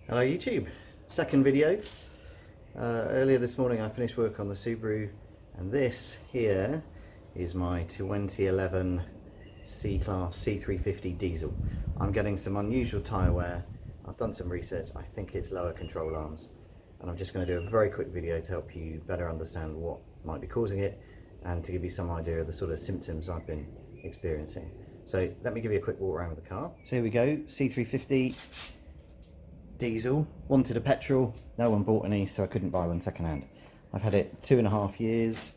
Hello YouTube, second video. Earlier this morning I finished work on the Subaru, and this here is my 2011 C-Class C350 diesel. I'm getting some unusual tyre wear. I've done some research. I think it's lower control arms, and I'm just going to do a very quick video to help you better understand what might be causing it and to give you some idea of the sort of symptoms I've been experiencing. So let me give you a quick walk around with the car. So here we go, C350 diesel. Wanted a petrol, no one bought any, so I couldn't buy one second hand. I've had it 2.5 years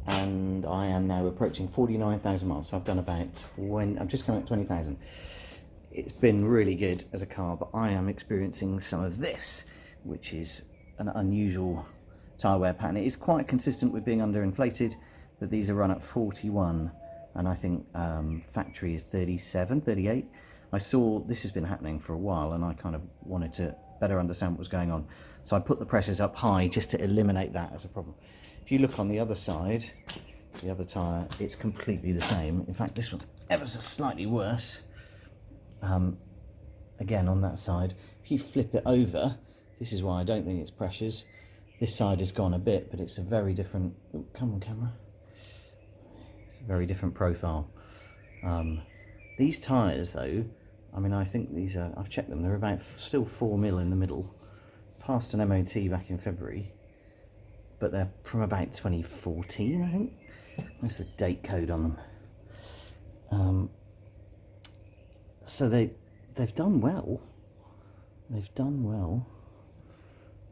and I am now approaching 49,000 miles, so I've done about 20, I'm just coming at 20,000. It's been really good as a car, but I am experiencing some of this, which is an unusual tyre wear pattern. It is quite consistent with being underinflated, but these are run at 41 and I think factory is 37, 38. I saw this has been happening for a while and I kind of wanted to better understand what was going on. So I put the pressures up high just to eliminate that as a problem. If you look on the other side, the other tyre, it's completely the same. In fact, this one's ever so slightly worse. Again, on that side, if you flip it over, this is why I don't think it's pressures. This side has gone a bit, but it's a very different, oh, come on camera. It's a very different profile. These tyres though, I mean, I think these are, I've checked them, they're about still 4mm in the middle. Passed an MOT back in February, but they're from about 2014, I think. That's the date code on them. So they've done well. They've done well.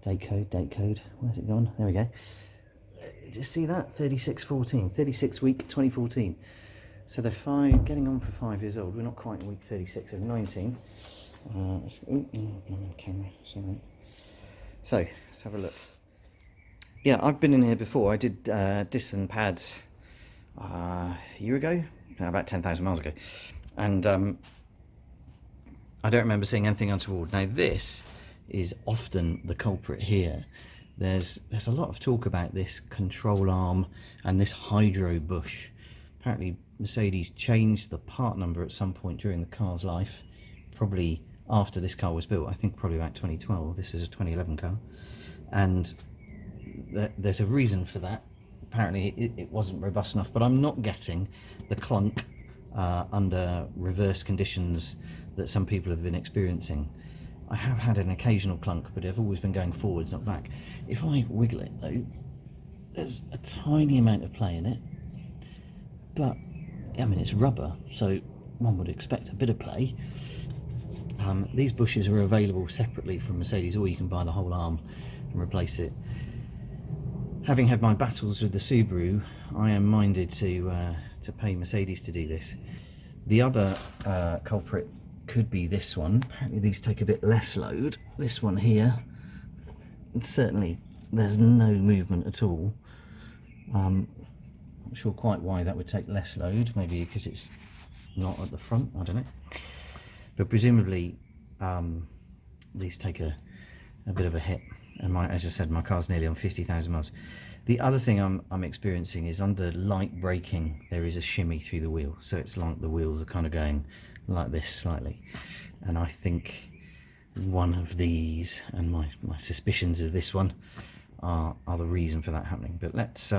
Date code, where's it gone? There we go. Just see that, 3614, 36 week 2014. So they're getting on for 5 years old. We're not quite in week 36 of 19. Camera, sorry. So let's have a look. Yeah, I've been in here before. I did discs and pads a year ago, no, about 10,000 miles ago, and I don't remember seeing anything untoward. Now this is often the culprit here. There's a lot of talk about this control arm and this hydro bush. Apparently Mercedes changed the part number at some point during the car's life, probably after this car was built. I think probably about 2012. This is a 2011 car, and there's a reason for that. Apparently it wasn't robust enough, but I'm not getting the clunk under reverse conditions that some people have been experiencing. I have had an occasional clunk, but I've always been going forwards, not back. If I wiggle it though, there's a tiny amount of play in it, but I mean it's rubber, so one would expect a bit of play. These bushes are available separately from Mercedes, or you can buy the whole arm and replace it. Having had my battles with the Subaru, I am minded to pay Mercedes to do this. The other culprit could be this one. Apparently these take a bit less load. This one here, certainly there's no movement at all. Not sure quite why that would take less load, maybe because it's not at the front, I don't know. But presumably these take a bit of a hit, and as I said, my car's nearly on 50,000 miles. The other thing I'm experiencing is under light braking there is a shimmy through the wheel, so it's like the wheels are kind of going like this slightly, and I think one of these, and my suspicions of this one are the reason for that happening. But let's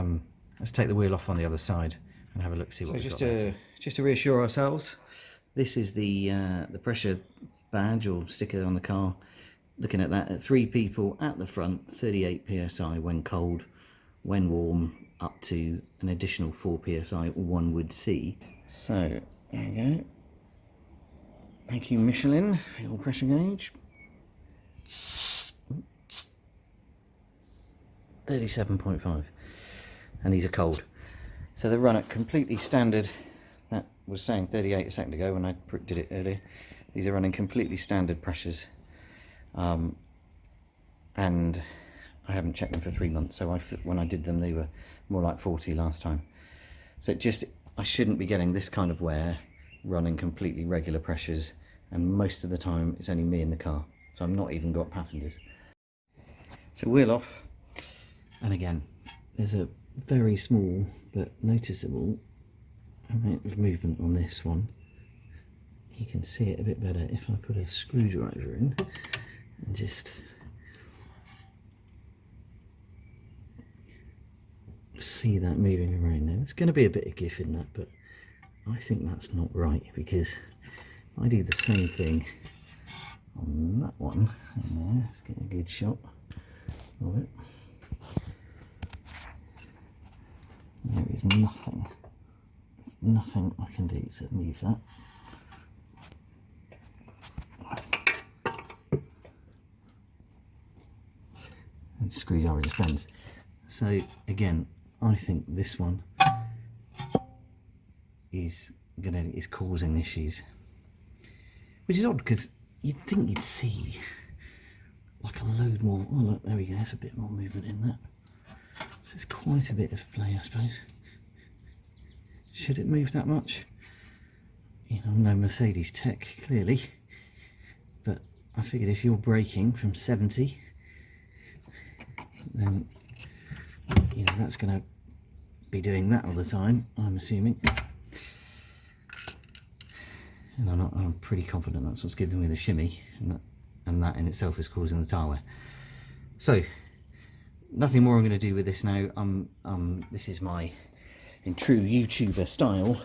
take the wheel off on the other side and have a look, see what we've got. Just to reassure ourselves, this is the pressure badge or sticker on the car. Looking at that, at 3 people at the front, 38 psi when cold, when warm up to an additional 4 psi one would see. So there you go. Thank you Michelin for your pressure gauge. 37.5, and these are cold. So they run at completely standard. That was saying 38 a second ago when I did it earlier. These are running completely standard pressures, and I haven't checked them for 3 months, so when I did them they were more like 40 last time. So I shouldn't be getting this kind of wear running completely regular pressures, and most of the time it's only me in the car, so I've not even got passengers. So wheel off, and again there's a very small but noticeable amount of movement on this one. You can see it a bit better if I put a screwdriver in and just see that moving around now. There's going to be a bit of give in that, but I think that's not right, because I do the same thing on that one. Let's get a good shot of it. There is nothing I can do to move that. And screwdriver just bends. So again, I think this one is causing issues, which is odd, because you'd think you'd see like a load more. Oh look, there we go, there's a bit more movement in that. So there's quite a bit of play, I suppose. Should it move that much? You know, I'm no Mercedes tech, clearly, but I figured if you're braking from 70, then you know that's going to be doing that all the time, I'm assuming. And I'm pretty confident that's what's giving me the shimmy, and that in itself is causing the tyre wear. So nothing more I'm going to do with this now. This is my, in true YouTuber style,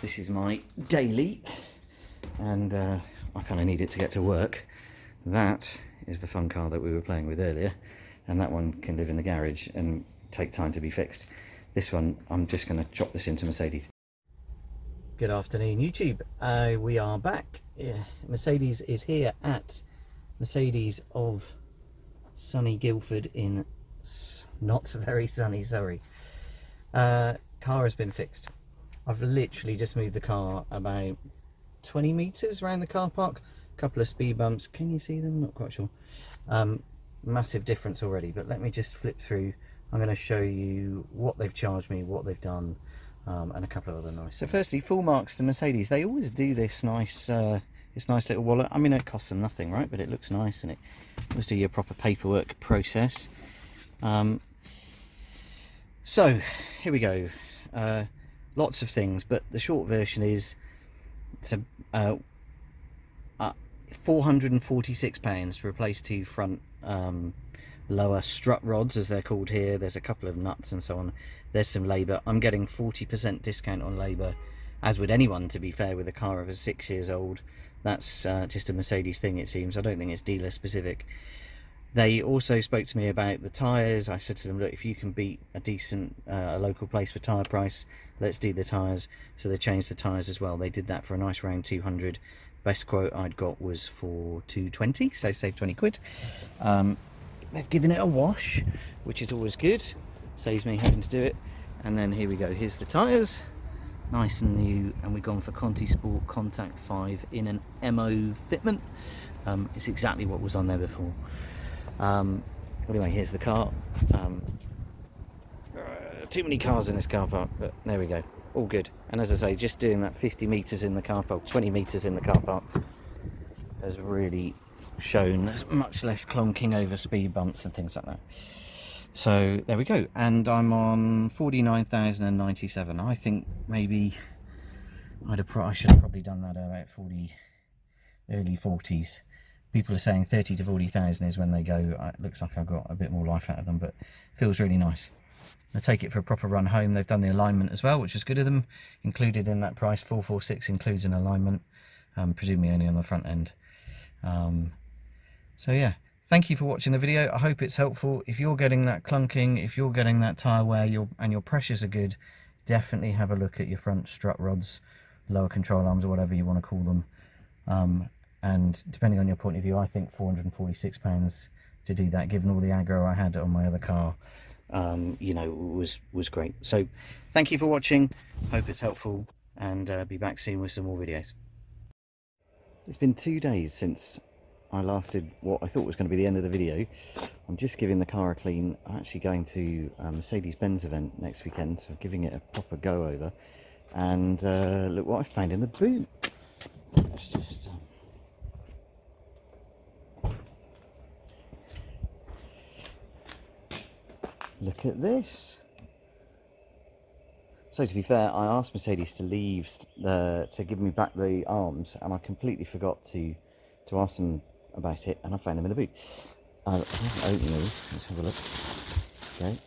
this is my daily, and I kind of need it to get to work. That is the fun car that we were playing with earlier, and that one can live in the garage and take time to be fixed. This one, I'm just going to chop this into Mercedes. Good afternoon, YouTube. We are back. Mercedes is here at Mercedes of sunny Guildford in not very sunny Surrey. Car has been fixed. I've literally just moved the car about 20 meters around the car park. A couple of speed bumps. Can you see them? Not quite sure. Massive difference already, but let me just flip through. I'm going to show you what they've charged me, what they've done, and a couple of other nice. So firstly, full marks to Mercedes. They always do this nice little wallet. I mean, it costs them nothing, right? But it looks nice, and it always do your proper paperwork process. So here we go. Lots of things, but the short version is it's £446 to replace two front lower strut rods, as they're called here. There's a couple of nuts and so on. There's some labour. I'm getting 40% discount on labour, as would anyone, to be fair, with a car over 6 years old. That's just a Mercedes thing, it seems. I don't think it's dealer specific. They also spoke to me about the tyres. I said to them, look, if you can beat a decent a local place for tyre price, let's do the tyres. So they changed the tyres as well. They did that for a nice round 200. Best quote I'd got was for 220, so save 20 quid. They've given it a wash, which is always good. Saves me having to do it. And then here we go. Here's the tyres, nice and new, and we've gone for Conti Sport Contact 5 in an MO fitment. It's exactly what was on there before. Anyway, here's the car. Too many cars in this car park, but there we go, all good. And as I say, just doing that 50 meters in the car park, 20 meters in the car park, has really shown there's much less clunking over speed bumps and things like that. So there we go, and I'm on 49,097. I think maybe I should have probably done that about 40, early 40s. People are saying 30 to 40,000 is when they go. It looks like I've got a bit more life out of them, but feels really nice. I take it for a proper run home. They've done the alignment as well, which is good of them. Included in that price, 446 includes an alignment, presumably only on the front end. So yeah, thank you for watching the video. I hope it's helpful. If you're getting that clunking, if you're getting that tyre wear, and your pressures are good, definitely have a look at your front strut rods, lower control arms, or whatever you want to call them. And depending on your point of view, I think £446 to do that, given all the aggro I had on my other car, you know, was great. So thank you for watching. Hope it's helpful, and be back soon with some more videos. It's been 2 days since I last did what I thought was going to be the end of the video. I'm just giving the car a clean. I'm actually going to a Mercedes-Benz event next weekend, so giving it a proper go over. And look what I found in the boot. Let's just look at this. So to be fair, I asked Mercedes to leave to give me back the arms, and I completely forgot to ask them about it, and I found them in the boot. I haven't opened these. Let's have a look. Okay.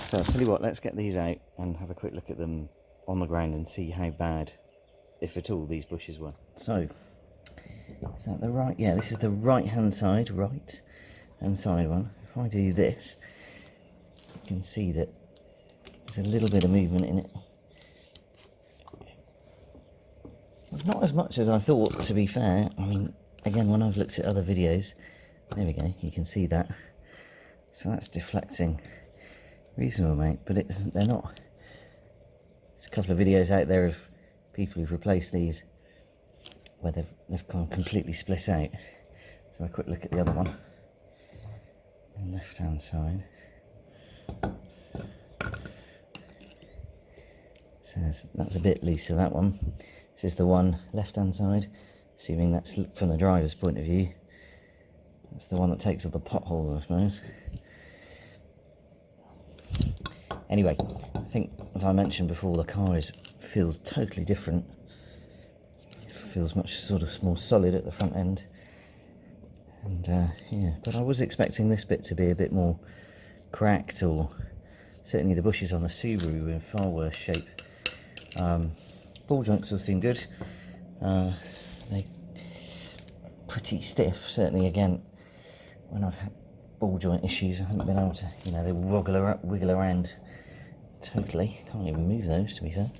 So I'll tell you what, let's get these out and have a quick look at them on the ground and see how bad, if at all, these bushes were. So, is that the right? Yeah, this is the right hand side one. If I do this, you can see that there's a little bit of movement in it. It's not as much as I thought, to be fair. I mean, again, when I've looked at other videos, there we go, you can see that. So that's deflecting reasonable amount, but they're not. There's a couple of videos out there of people who've replaced these where they've gone completely split out. So a quick look at the other one on the left hand side. So that's a bit looser, that one. This is the one left hand side, assuming that's from the driver's point of view. That's the one that takes off the pothole, I suppose. Anyway, I think, as I mentioned before, the car feels totally different. It feels much sort of more solid at the front end. And yeah, but I was expecting this bit to be a bit more cracked, or certainly the bushes on the Subaru were in far worse shape. Ball joints all seem good. They're pretty stiff, certainly. Again, when I've had ball joint issues, I haven't been able to, you know, they wiggle around totally. Can't even move those, to be fair.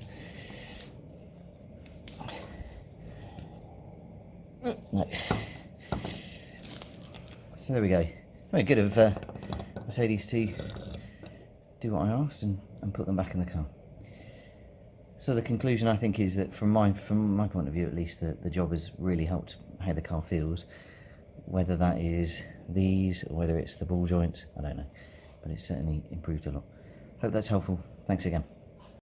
No. So there we go. Very good of Mercedes to do what I asked and put them back in the car. So the conclusion, I think, is that from my point of view at least, the job has really helped how the car feels. Whether that is these or whether it's the ball joint, I don't know, but it's certainly improved a lot. Hope that's helpful. Thanks again.